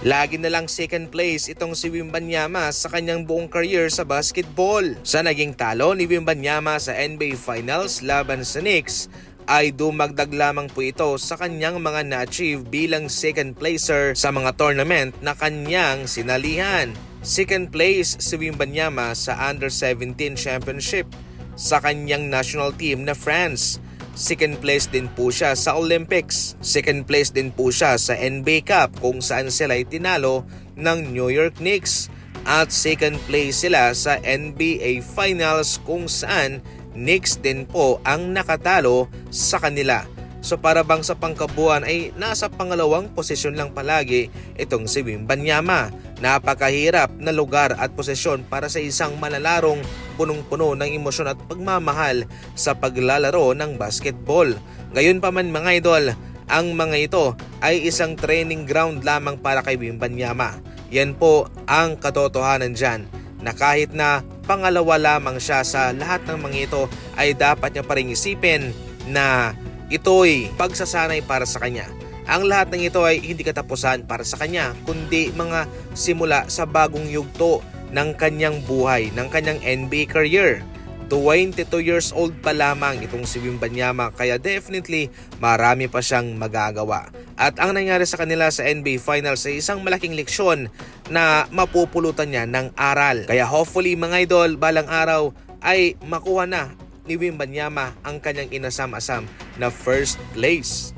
Lagi na lang second place itong si Wembanyama sa kanyang buong career sa basketball. Sa naging talo ni Wembanyama sa NBA Finals laban sa Knicks, ay dumagdag lamang po ito sa kanyang mga na-achieve bilang second placer sa mga tournament na kanyang sinalihan. Second place si Wembanyama sa Under-17 Championship sa kanyang national team na France. Second place din po siya sa Olympics. Second place din po siya sa NBA Cup kung saan sila ay tinalo ng New York Knicks. At second place sila sa NBA Finals kung saan Knicks din po ang nakatalo sa kanila. So para bang sa pangkabuuan ay nasa pangalawang posisyon lang palagi itong si Wembanyama. Napakahirap na lugar at posisyon para sa isang malalarong punong-puno ng emosyon at pagmamahal sa paglalaro ng basketball. Ngayon pa man mga idol, ang mga ito ay isang training ground lamang para kay Wembanyama. Yan po ang katotohanan dyan, na kahit na pangalawa lamang siya sa lahat ng mga ito ay dapat niya pa rin isipin na ito'y pagsasanay para sa kanya. Ang lahat ng ito ay hindi katapusan para sa kanya, kundi mga simula sa bagong yugto ng kanyang buhay, ng kanyang NBA career. 22 years old pa lamang itong si Wembanyama, kaya definitely marami pa siyang magagawa. At ang nangyari sa kanila sa NBA Finals ay isang malaking leksyon na mapupulutan niya ng aral. Kaya hopefully mga idol, balang araw ay makuha na ni Wembanyama ang kanyang inasam-asam na first place.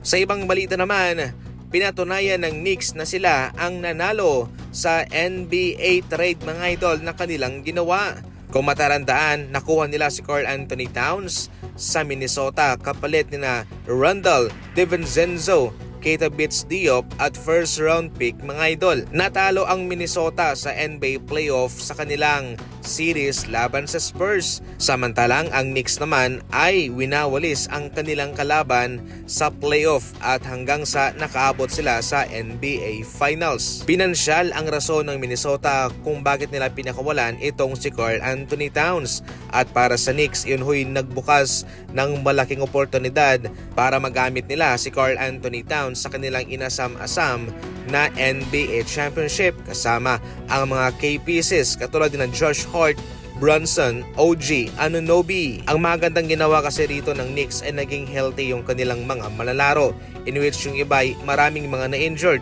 Sa ibang balita naman, pinatunayan ng Knicks na sila ang nanalo sa NBA trade mga idol na kanilang ginawa. Kung matatandaan, nakuha nila si Karl-Anthony Towns sa Minnesota kapalit ni na Randall DiVincenzo, Keita Bates-Diop at first round pick mga idol. Natalo ang Minnesota sa NBA playoff sa kanilang series laban sa Spurs. Samantalang ang Knicks naman ay winawalis ang kanilang kalaban sa playoff at hanggang sa nakaabot sila sa NBA Finals. Pinansyal ang rason ng Minnesota kung bakit nila pinakawalan itong si Karl-Anthony Towns. At para sa Knicks, yun huy nagbukas ng malaking oportunidad para magamit nila si Karl-Anthony Towns sa kanilang inasam-asam na NBA Championship kasama ang mga key pieces katulad ng Josh Hart, Brunson, OG, Anunoby. Ang magandang ginawa kasi rito ng Knicks ay naging healthy yung kanilang mga manlalaro, in which yung iba ay maraming mga na-injured.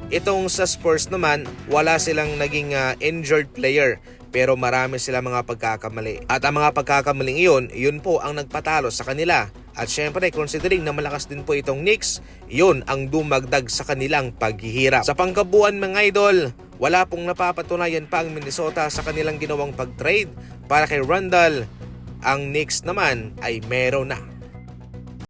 Itong sa Spurs naman, wala silang naging injured player, pero marami silang mga pagkakamali. At ang mga pagkakamaling yun po ang nagpatalo sa kanila. At syempre, considering na malakas din po itong Knicks, yun ang dumagdag sa kanilang paghihirap. Sa pangkabuuan mga idol, wala pong napapatunayan pa ang Minnesota sa kanilang ginawang pag-trade para kay Randall. Ang Knicks naman ay meron na.